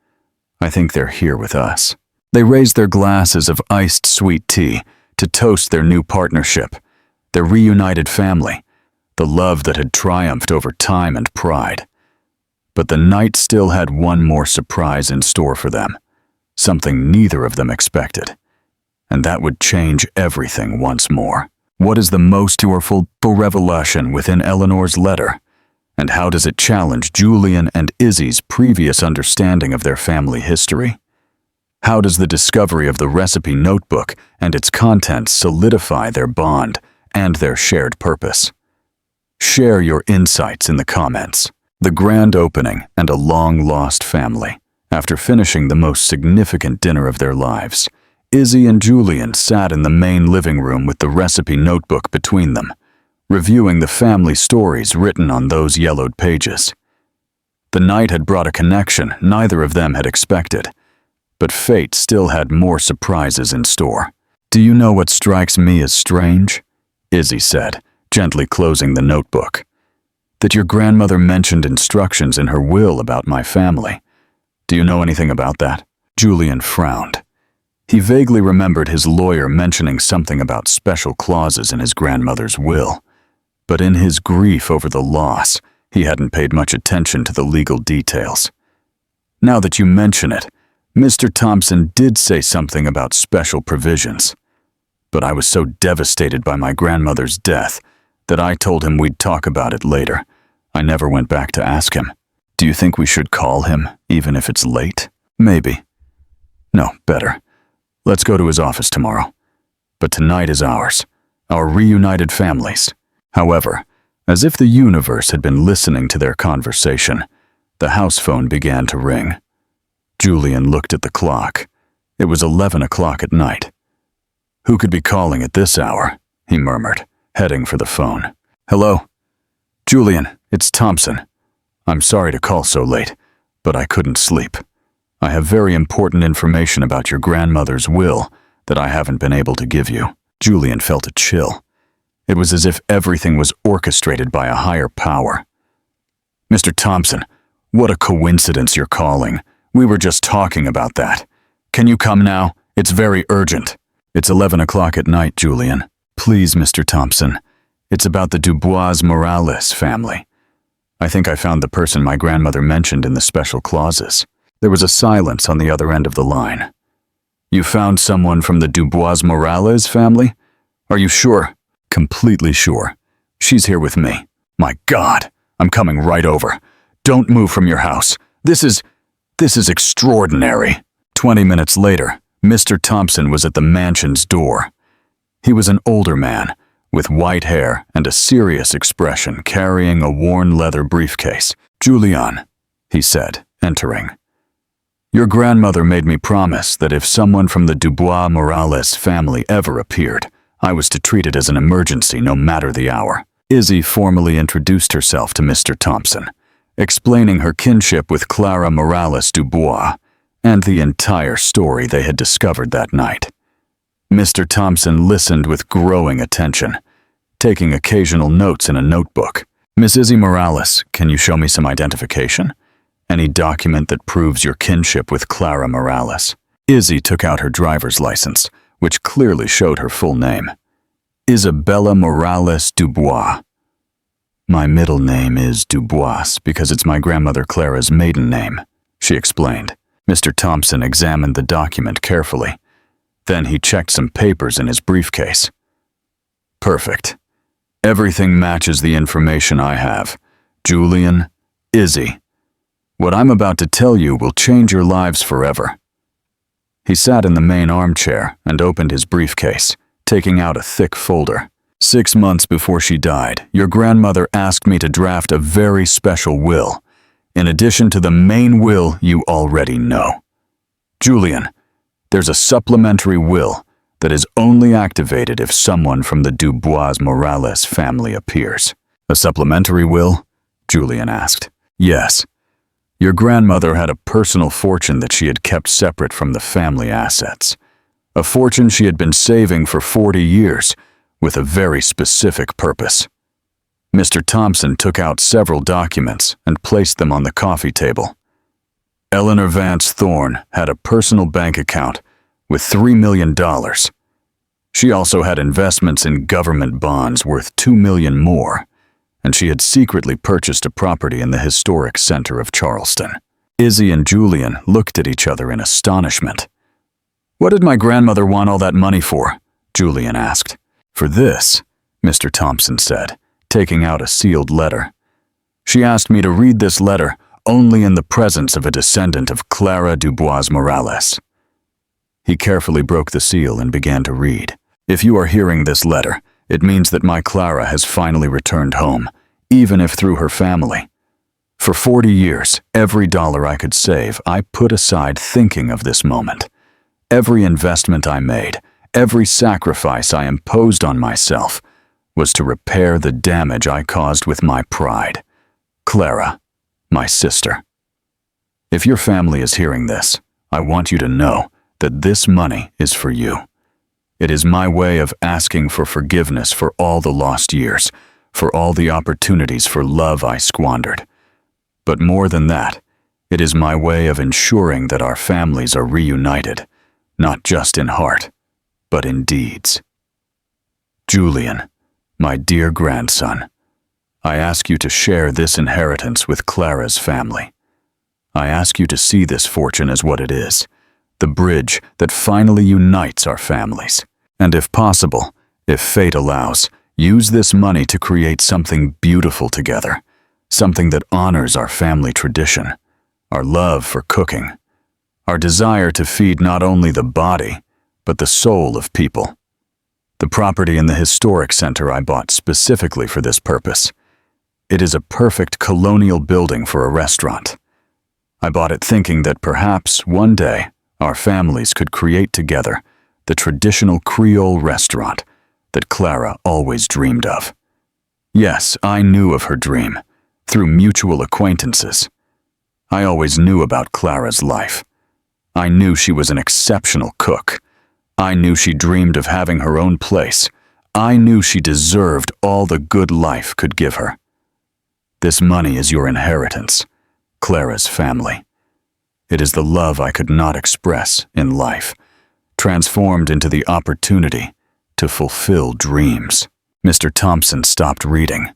"I think they're here with us." They raised their glasses of iced sweet tea to toast their new partnership, their reunited family, the love that had triumphed over time and pride. But the night still had one more surprise in store for them, something neither of them expected. And that would change everything once more. What is the most powerful revelation within Eleanor's letter? And how does it challenge Julian and Izzy's previous understanding of their family history? How does the discovery of the recipe notebook and its contents solidify their bond and their shared purpose? Share your insights in the comments. The grand opening and a long-lost family. After finishing the most significant dinner of their lives, Izzy and Julian sat in the main living room with the recipe notebook between them, reviewing the family stories written on those yellowed pages. The night had brought a connection neither of them had expected, but fate still had more surprises in store. "Do you know what strikes me as strange?" Izzy said, gently closing the notebook. "That your grandmother mentioned instructions in her will about my family. Do you know anything about that?" Julian frowned. He vaguely remembered his lawyer mentioning something about special clauses in his grandmother's will, but in his grief over the loss, he hadn't paid much attention to the legal details. "Now that you mention it, Mr. Thompson did say something about special provisions, but I was so devastated by my grandmother's death that I told him we'd talk about it later. I never went back to ask him. Do you think we should call him, even if it's late?" "Maybe. No, better. Let's go to his office tomorrow. But tonight is ours, our reunited families." However, as if the universe had been listening to their conversation, the house phone began to ring. Julian looked at the clock. It was 11 o'clock at night. "Who could be calling at this hour?" he murmured, heading for the phone. "Hello? Julian, it's Thompson. I'm sorry to call so late, but I couldn't sleep. I have very important information about your grandmother's will that I haven't been able to give you." Julian felt a chill. It was as if everything was orchestrated by a higher power. "Mr. Thompson, what a coincidence you're calling. We were just talking about that. Can you come now? It's very urgent." "It's 11 o'clock at night, Julian. Please, Mr. Thompson. It's about the Dubois Morales family. I think I found the person my grandmother mentioned in the special clauses." There was a silence on the other end of the line. "You found someone from the Dubois Morales family? Are you sure?" "Completely sure. She's here with me." "My God, I'm coming right over. Don't move from your house. This is extraordinary." 20 minutes later, Mr. Thompson was at the mansion's door. He was an older man, with white hair and a serious expression, carrying a worn leather briefcase. "Julian," he said, entering. "Your grandmother made me promise that if someone from the Dubois Morales family ever appeared, I was to treat it as an emergency no matter the hour." Izzy formally introduced herself to Mr. Thompson, explaining her kinship with Clara Morales Dubois and the entire story they had discovered that night. Mr. Thompson listened with growing attention, taking occasional notes in a notebook. "Miss Izzy Morales, can you show me some identification? Any document that proves your kinship with Clara Morales?" Izzy took out her driver's license, which clearly showed her full name. "Isabella Morales Dubois. My middle name is Dubois because it's my grandmother Clara's maiden name," she explained. Mr. Thompson examined the document carefully. Then he checked some papers in his briefcase. "Perfect. Everything matches the information I have. Julian, Izzy. What I'm about to tell you will change your lives forever." He sat in the main armchair and opened his briefcase, taking out a thick folder. "6 months before she died, your grandmother asked me to draft a very special will, in addition to the main will you already know. Julian, there's a supplementary will that is only activated if someone from the Dubois Morales family appears." "A supplementary will?" Julian asked. "Yes. Your grandmother had a personal fortune that she had kept separate from the family assets. A fortune she had been saving for 40 years, with a very specific purpose." Mr. Thompson took out several documents and placed them on the coffee table. "Eleanor Vance Thorne had a personal bank account with $3 million. She also had investments in government bonds worth $2 million more, and she had secretly purchased a property in the historic center of Charleston." Izzy and Julian looked at each other in astonishment. "What did my grandmother want all that money for?" Julian asked. "For this," Mr. Thompson said, taking out a sealed letter. "She asked me to read this letter only in the presence of a descendant of Clara Dubois Morales." He carefully broke the seal and began to read. "If you are hearing this letter, it means that my Clara has finally returned home, even if through her family. For 40 years, every dollar I could save, I put aside thinking of this moment. Every investment I made, every sacrifice I imposed on myself, was to repair the damage I caused with my pride. Clara, my sister. If your family is hearing this, I want you to know that this money is for you. It is my way of asking for forgiveness for all the lost years, for all the opportunities for love I squandered. But more than that, it is my way of ensuring that our families are reunited, not just in heart, but in deeds. Julian, my dear grandson, I ask you to share this inheritance with Clara's family. I ask you to see this fortune as what it is, the bridge that finally unites our families. And if possible, if fate allows, use this money to create something beautiful together, something that honors our family tradition, our love for cooking, our desire to feed not only the body, but the soul of people. The property in the historic center I bought specifically for this purpose. It is a perfect colonial building for a restaurant. I bought it thinking that perhaps one day our families could create together the traditional Creole restaurant that Clara always dreamed of. Yes, I knew of her dream, through mutual acquaintances. I always knew about Clara's life. I knew she was an exceptional cook. I knew she dreamed of having her own place. I knew she deserved all the good life could give her. This money is your inheritance, Clara's family. It is the love I could not express in life, transformed into the opportunity to fulfill dreams." Mr. Thompson stopped reading.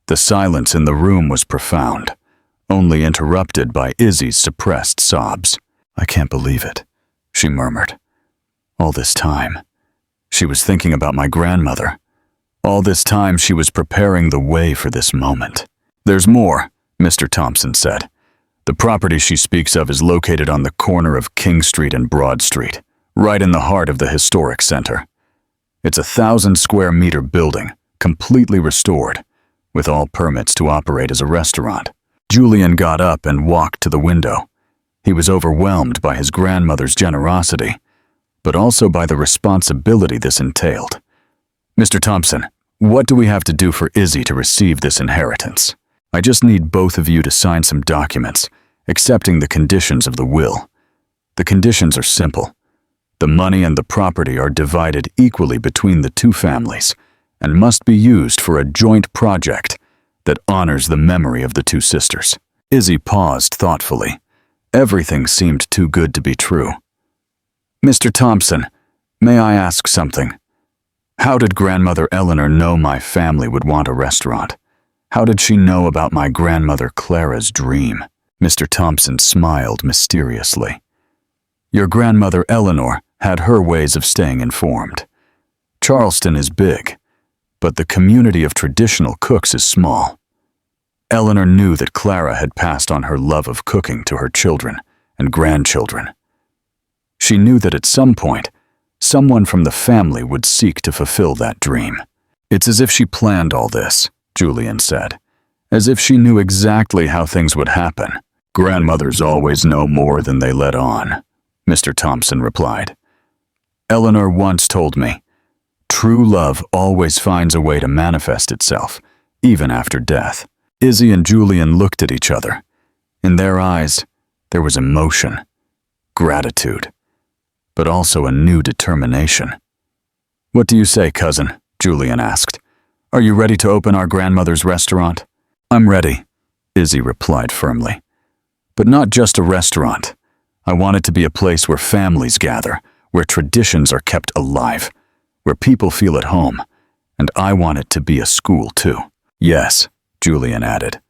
The silence in the room was profound, only interrupted by Izzy's suppressed sobs. "I can't believe it," she murmured. "All this time, she was thinking about my grandmother. All this time she was preparing the way for this moment." "There's more," Mr. Thompson said. "The property she speaks of is located on the corner of King Street and Broad Street, right in the heart of the historic center. It's a 1,000-square-meter building, completely restored, with all permits to operate as a restaurant. Julian got up and walked to the window. He was overwhelmed by his grandmother's generosity, but also by the responsibility this entailed. "Mr. Thompson, what do we have to do for Izzy to receive this inheritance?" "I just need both of you to sign some documents, accepting the conditions of the will. The conditions are simple. The money and the property are divided equally between the two families and must be used for a joint project that honors the memory of the two sisters." Izzy paused thoughtfully. Everything seemed too good to be true. "Mr. Thompson, may I ask something? How did Grandmother Eleanor know my family would want a restaurant? How did she know about my grandmother Clara's dream?" Mr. Thompson smiled mysteriously. "Your grandmother Eleanor had her ways of staying informed. Charleston is big, but the community of traditional cooks is small. Eleanor knew that Clara had passed on her love of cooking to her children and grandchildren. She knew that at some point, someone from the family would seek to fulfill that dream. It's as if she planned all this," Julian said, "as if she knew exactly how things would happen." "Grandmothers always know more than they let on," Mr. Thompson replied. "Eleanor once told me, true love always finds a way to manifest itself, even after death." Izzy and Julian looked at each other. In their eyes, there was emotion, gratitude, but also a new determination. "What do you say, cousin?" Julian asked. "Are you ready to open our grandmother's restaurant?" "I'm ready," Izzy replied firmly. "But not just a restaurant. I want it to be a place where families gather, where traditions are kept alive, where people feel at home, and I want it to be a school too." "Yes," Julian added,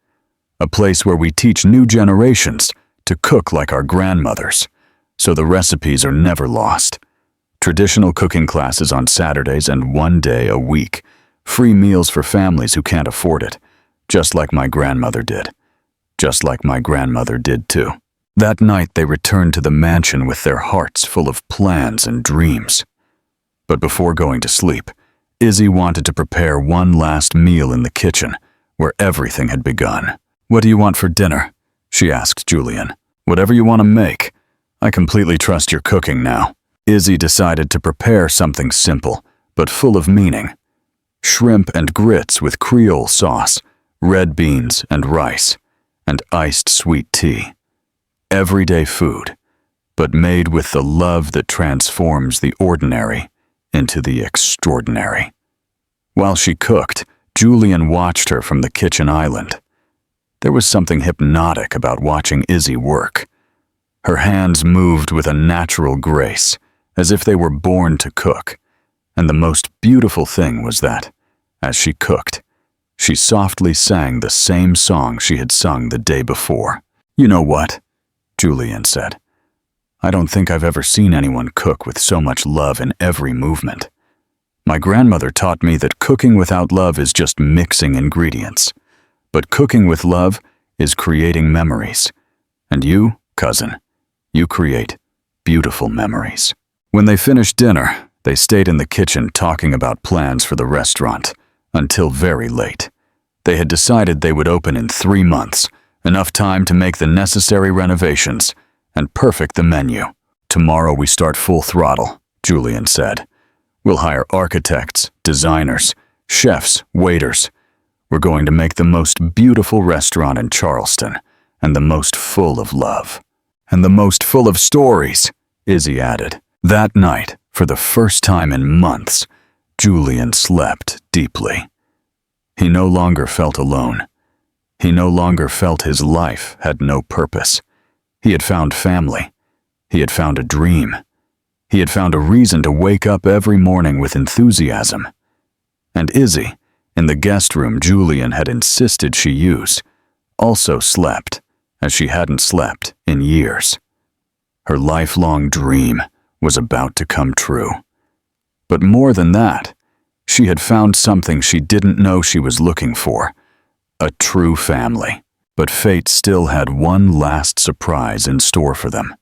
"a place where we teach new generations to cook like our grandmothers, so the recipes are never lost. Traditional cooking classes on Saturdays and 1 day a week, free meals for families who can't afford it, just like my grandmother did. Just like my grandmother did too." That night they returned to the mansion with their hearts full of plans and dreams. But before going to sleep, Izzy wanted to prepare one last meal in the kitchen, where everything had begun. "What do you want for dinner?" she asked Julian. "Whatever you want to make. I completely trust your cooking now." Izzy decided to prepare something simple, but full of meaning. Shrimp and grits with Creole sauce, red beans and rice, and iced sweet tea. Everyday food, but made with the love that transforms the ordinary into the extraordinary. While she cooked, Julian watched her from the kitchen island. There was something hypnotic about watching Izzy work. Her hands moved with a natural grace, as if they were born to cook. And the most beautiful thing was that, as she cooked, she softly sang the same song she had sung the day before. "You know what?" Julian said. "I don't think I've ever seen anyone cook with so much love in every movement. My grandmother taught me that cooking without love is just mixing ingredients. But cooking with love is creating memories. And you, cousin, you create beautiful memories." When they finished dinner, they stayed in the kitchen talking about plans for the restaurant until very late. They had decided they would open in 3 months, enough time to make the necessary renovations and perfect the menu. "Tomorrow we start full throttle," Julian said. "We'll hire architects, designers, chefs, waiters. We're going to make the most beautiful restaurant in Charleston, and the most full of love. And the most full of stories," Izzy added. That night, for the first time in months, Julian slept deeply. He no longer felt alone. He no longer felt his life had no purpose. He had found family. He had found a dream. He had found a reason to wake up every morning with enthusiasm. And Izzy, in the guest room Julian had insisted she use, also slept as she hadn't slept in years. Her lifelong dream was about to come true. But more than that, she had found something she didn't know she was looking for, a true family. But fate still had one last surprise in store for them.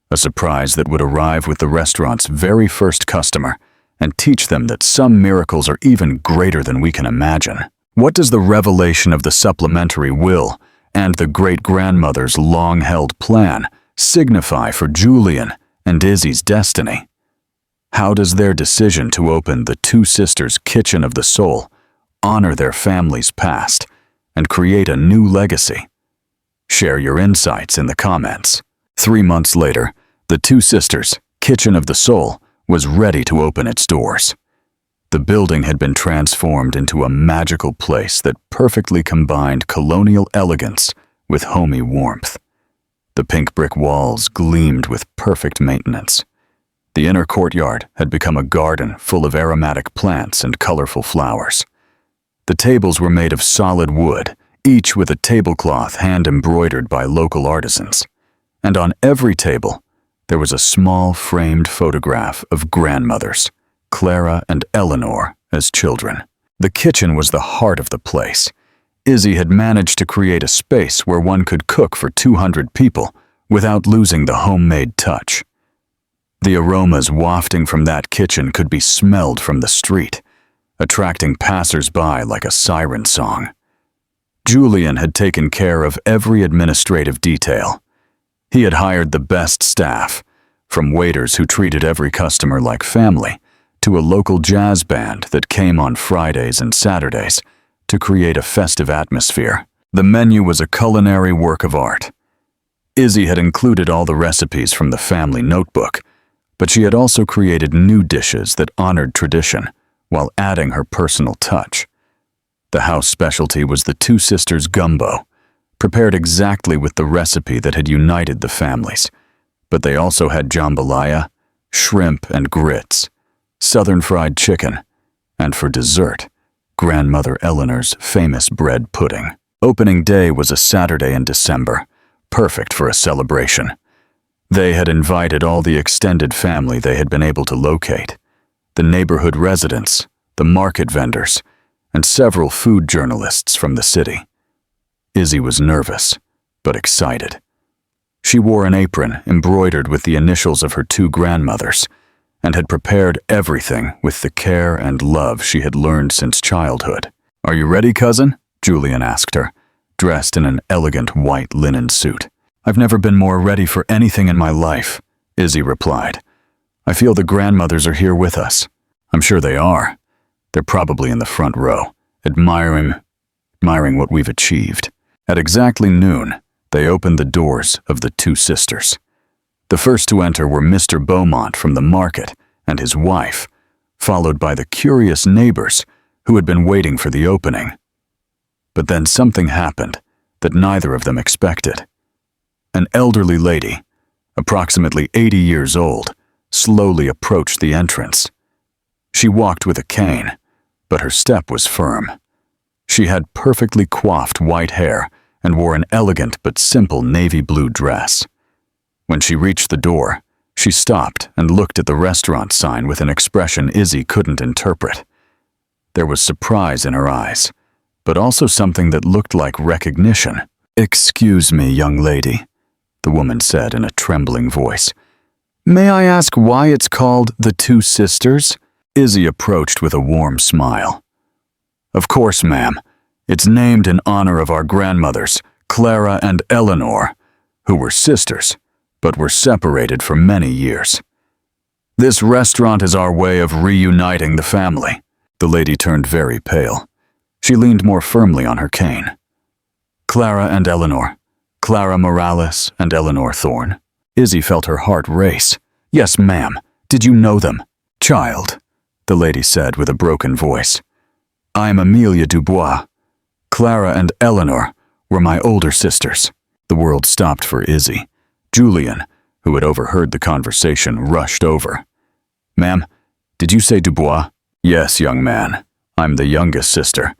A surprise that would arrive with the restaurant's very first customer and teach them that some miracles are even greater than we can imagine. What does the revelation of the supplementary will and the great-grandmother's long-held plan signify for Julian and Izzy's destiny? How does their decision to open the two sisters' kitchen of the soul honor their family's past and create a new legacy? Share your insights in the comments. 3 months later, the two sisters' kitchen of the soul was ready to open its doors. The building had been transformed into a magical place that perfectly combined colonial elegance with homey warmth. The pink brick walls gleamed with perfect maintenance. The inner courtyard had become a garden full of aromatic plants and colorful flowers. The tables were made of solid wood, each with a tablecloth hand-embroidered by local artisans. And on every table, there was a small framed photograph of grandmothers, Clara and Eleanor, as children. The kitchen was the heart of the place. Izzy had managed to create a space where one could cook for 200 people without losing the homemade touch. The aromas wafting from that kitchen could be smelled from the street, attracting passers-by like a siren song. Julian had taken care of every administrative detail. He had hired the best staff, from waiters who treated every customer like family, to a local jazz band that came on Fridays and Saturdays to create a festive atmosphere. The menu was a culinary work of art. Izzy had included all the recipes from the family notebook, but she had also created new dishes that honored tradition while adding her personal touch. The house specialty was the two sisters' gumbo, prepared exactly with the recipe that had united the families, but they also had jambalaya, shrimp and grits, southern fried chicken, and for dessert, Grandmother Eleanor's famous bread pudding. Opening day was a Saturday in December, perfect for a celebration. They had invited all the extended family they had been able to locate, the neighborhood residents, the market vendors, and several food journalists from the city. Izzy was nervous, but excited. She wore an apron embroidered with the initials of her two grandmothers, and had prepared everything with the care and love she had learned since childhood. "Are you ready, cousin?" Julian asked her, dressed in an elegant white linen suit. "I've never been more ready for anything in my life," Izzy replied. "I feel the grandmothers are here with us." "I'm sure they are. They're probably in the front row, admiring what we've achieved." At exactly noon, they opened the doors of the two sisters. The first to enter were Mr. Beaumont from the market and his wife, followed by the curious neighbors who had been waiting for the opening. But then something happened that neither of them expected. An elderly lady, approximately 80 years old, slowly approached the entrance. She walked with a cane, but her step was firm. She had perfectly coiffed white hair and wore an elegant but simple navy blue dress. When she reached the door, she stopped and looked at the restaurant sign with an expression Izzy couldn't interpret. There was surprise in her eyes, but also something that looked like recognition. "Excuse me, young lady," the woman said in a trembling voice. "May I ask why it's called the Two Sisters?" Izzy approached with a warm smile. "Of course, ma'am. It's named in honor of our grandmothers, Clara and Eleanor, who were sisters, but were separated for many years. This restaurant is our way of reuniting the family." The lady turned very pale. She leaned more firmly on her cane. "Clara and Eleanor. Clara Morales and Eleanor Thorne." Izzy felt her heart race. "Yes, ma'am. Did you know them?" "Child," the lady said with a broken voice. "I am Amelia Dubois. Clara and Eleanor were my older sisters." The world stopped for Izzy. Julian, who had overheard the conversation, rushed over. "Ma'am, did you say Dubois?" "Yes, young man. I'm the youngest sister.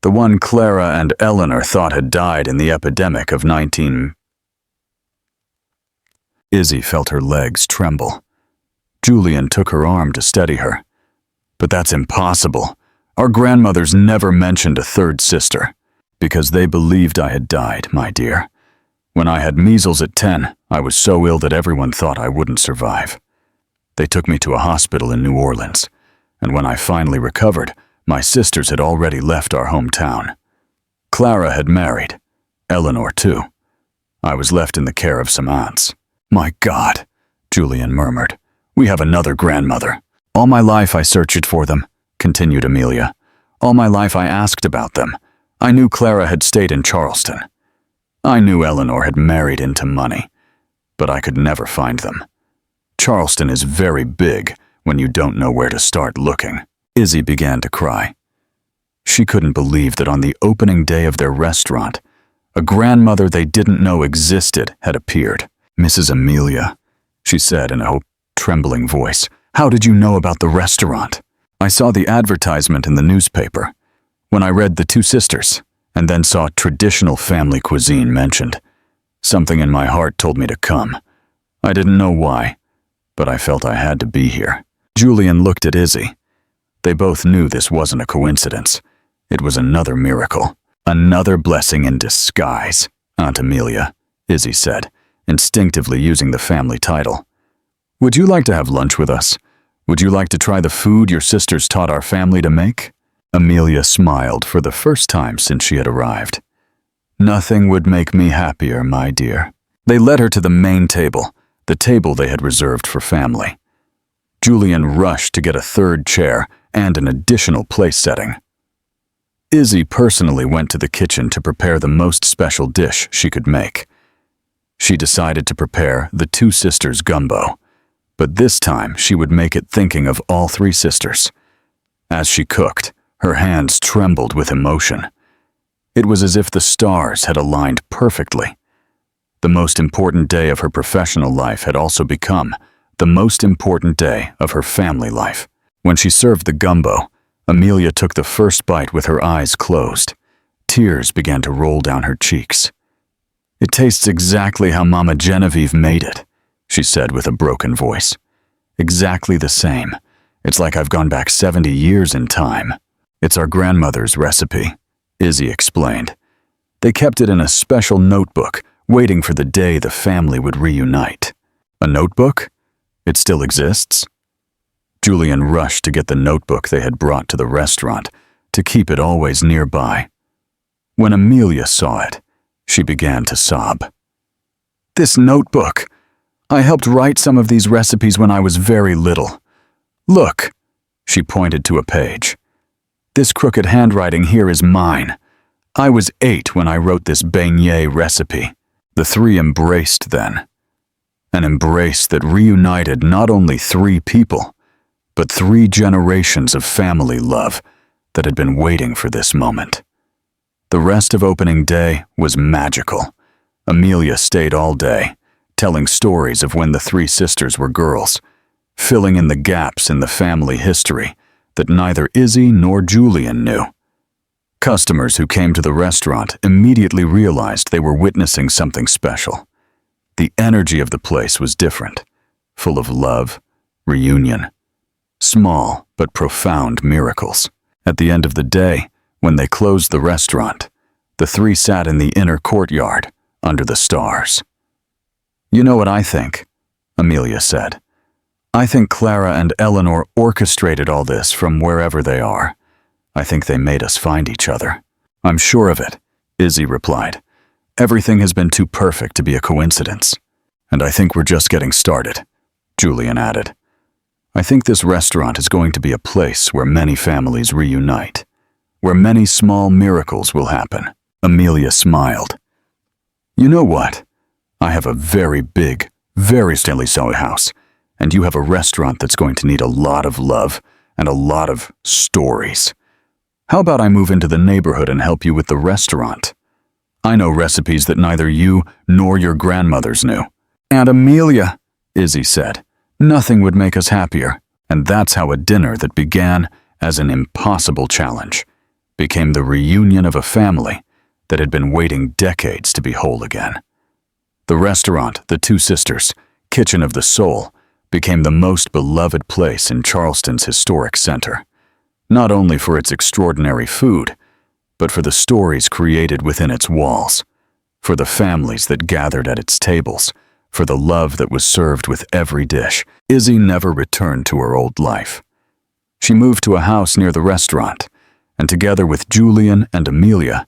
The one Clara and Eleanor thought had died in the epidemic of 19... Izzy felt her legs tremble. Julian took her arm to steady her. "But that's impossible. Our grandmothers never mentioned a third sister, because they believed I had died, my dear. When I had measles at 10, I was so ill that everyone thought I wouldn't survive. They took me to a hospital in New Orleans. and when I finally recovered, my sisters had already left our hometown. Clara had married, Eleanor too. I was left in the care of some aunts. "My God," Julian murmured. "We have another grandmother." "All my life I searched for them," continued Amelia. "All my life I asked about them. I knew Clara had stayed in Charleston. I knew Eleanor had married into money, but I could never find them. Charleston is very big when you don't know where to start looking." Izzy began to cry. She couldn't believe that on the opening day of their restaurant, a grandmother they didn't know existed had appeared. "Mrs. Amelia," she said in a trembling voice, "how did you know about the restaurant?" "I saw the advertisement in the newspaper. When I read The Two Sisters, and then saw traditional family cuisine mentioned, something in my heart told me to come. I didn't know why, but I felt I had to be here." Julian looked at Izzy. They both knew this wasn't a coincidence. It was another miracle. "Another blessing in disguise, Aunt Amelia," Izzy said, instinctively using the family title. "Would you like to have lunch with us? Would you like to try the food your sisters taught our family to make?" Amelia smiled for the first time since she had arrived. "Nothing would make me happier, my dear." They led her to the main table, the table they had reserved for family. Julian rushed to get a third chair and an additional place setting. Izzy personally went to the kitchen to prepare the most special dish she could make. She decided to prepare the Two Sisters gumbo, but this time she would make it thinking of all three sisters. As she cooked, her hands trembled with emotion. It was as if the stars had aligned perfectly. The most important day of her professional life had also become the most important day of her family life. When she served the gumbo, Amelia took the first bite with her eyes closed. Tears began to roll down her cheeks. "It tastes exactly how Mama Genevieve made it," she said with a broken voice. "Exactly the same. It's like I've gone back 70 years in time." "It's our grandmother's recipe," Izzy explained. "They kept it in a special notebook, waiting for the day the family would reunite." "A notebook? It still exists?" Julian rushed to get the notebook they had brought to the restaurant, to keep it always nearby. When Amelia saw it, she began to sob. "This notebook! I helped write some of these recipes when I was very little. Look," she pointed to a page. "This crooked handwriting here is mine. I was 8 when I wrote this beignet recipe." The three embraced then. An embrace that reunited not only 3 people, but 3 generations of family love that had been waiting for this moment. The rest of opening day was magical. Amelia stayed all day, telling stories of when the 3 sisters were girls, filling in the gaps in the family history that neither Izzy nor Julian knew. Customers who came to the restaurant immediately realized they were witnessing something special. The energy of the place was different, full of love, reunion, small but profound miracles. At the end of the day, when they closed the restaurant, the 3 sat in the inner courtyard under the stars. "You know what I think," Amelia said. "I think Clara and Eleanor orchestrated all this from wherever they are. I think they made us find each other." "I'm sure of it," Izzy replied. "Everything has been too perfect to be a coincidence." "And I think we're just getting started," Julian added. "I think this restaurant is going to be a place where many families reunite, where many small miracles will happen." Amelia smiled. "You know what? I have a very big, very stylish house, and you have a restaurant that's going to need a lot of love and a lot of stories. How about I move into the neighborhood and help you with the restaurant? I know recipes that neither you nor your grandmothers knew." "Aunt Amelia," Izzy said, "nothing would make us happier." And that's how a dinner that began as an impossible challenge became the reunion of a family that had been waiting decades to be whole again. The restaurant, The Two Sisters, Kitchen of the Soul, became the most beloved place in Charleston's historic center, not only for its extraordinary food, but for the stories created within its walls, for the families that gathered at its tables, for the love that was served with every dish. Izzy never returned to her old life. She moved to a house near the restaurant, and together with Julian and Amelia,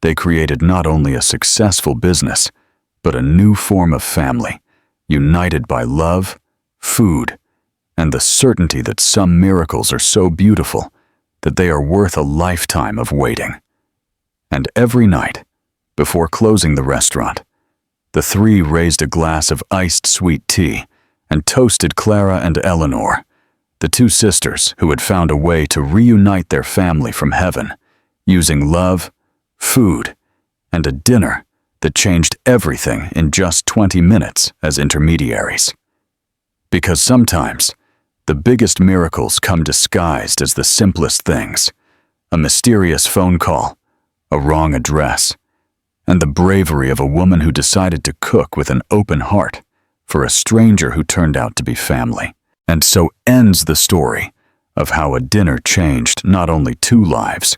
they created not only a successful business, but a new form of family, united by love, food, and the certainty that some miracles are so beautiful that they are worth a lifetime of waiting. And every night, before closing the restaurant, the three raised a glass of iced sweet tea and toasted Clara and Eleanor, the two sisters who had found a way to reunite their family from heaven, using love, food, and a dinner that changed everything in just 20 minutes as intermediaries. Because sometimes, the biggest miracles come disguised as the simplest things: a mysterious phone call, a wrong address, and the bravery of a woman who decided to cook with an open heart for a stranger who turned out to be family. And so ends the story of how a dinner changed not only two lives,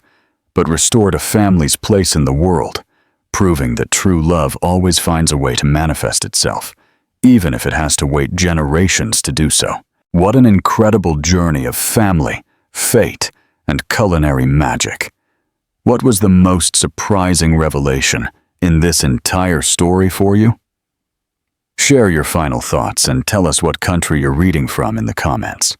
but restored a family's place in the world, proving that true love always finds a way to manifest itself, even if it has to wait generations to do so. What an incredible journey of family, fate, and culinary magic. What was the most surprising revelation in this entire story for you? Share your final thoughts and tell us what country you're reading from in the comments.